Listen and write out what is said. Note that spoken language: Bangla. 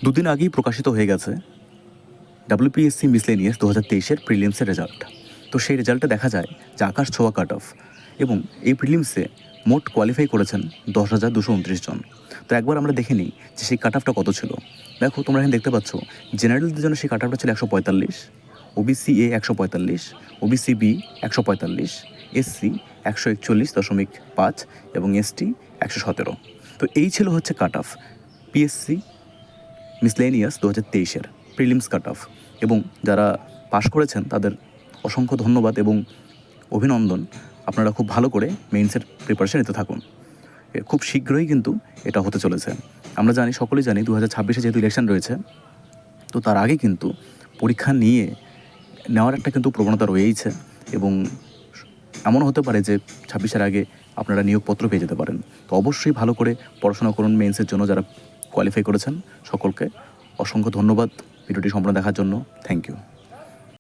দুদিন আগেই প্রকাশিত হয়ে গেছে WPSC মিসলেনিয়াস 2023-এর প্রিলিমসের রেজাল্ট। তো সেই রেজাল্টে দেখা যায় যে আকাশ ছোঁয়া কাট অফ, এবং এই প্রিলিমসে মোট কোয়ালিফাই করেছেন 10,229 জন। তো একবার আমরা দেখে নিই যে সেই কাট অফটা কত ছিল। দেখো, তোমরা এখানে দেখতে পাচ্ছ জেনারেলদের জন্য সেই কাট অফটা ছিল 145, OBC A 145, OBC B 145, SC 141.5 এবং ST 117। তো এই ছিল হচ্ছে কাট অফ PSC মিসলেনিয়াস 2023-এর প্রিলিমস কাট অফ। এবং যারা পাশ করেছেন তাদের অসংখ্য ধন্যবাদ এবং অভিনন্দন। আপনারা খুব ভালো করে মেইনসের প্রিপারেশন নিতে থাকুন। খুব শীঘ্রই কিন্তু এটা হতে চলেছে। আমরা জানি, সকলেই জানি 2026-এ যেহেতু ইলেকশন রয়েছে, তো তার আগে কিন্তু পরীক্ষা নিয়ে নেওয়ার একটা কিন্তু প্রবণতা রয়েইছে, এবং এমনও হতে পারে যে 26-এর আগে আপনারা নিয়োগপত্র পেয়ে যেতে পারেন। তো অবশ্যই ভালো করে পড়াশোনা করুন মেইনসের জন্য। যারা কোয়ালিফাই করেছেন সকলকে অসংখ্য ধন্যবাদ ভিডিওটি সম্পূর্ণ দেখার জন্য। Thank you.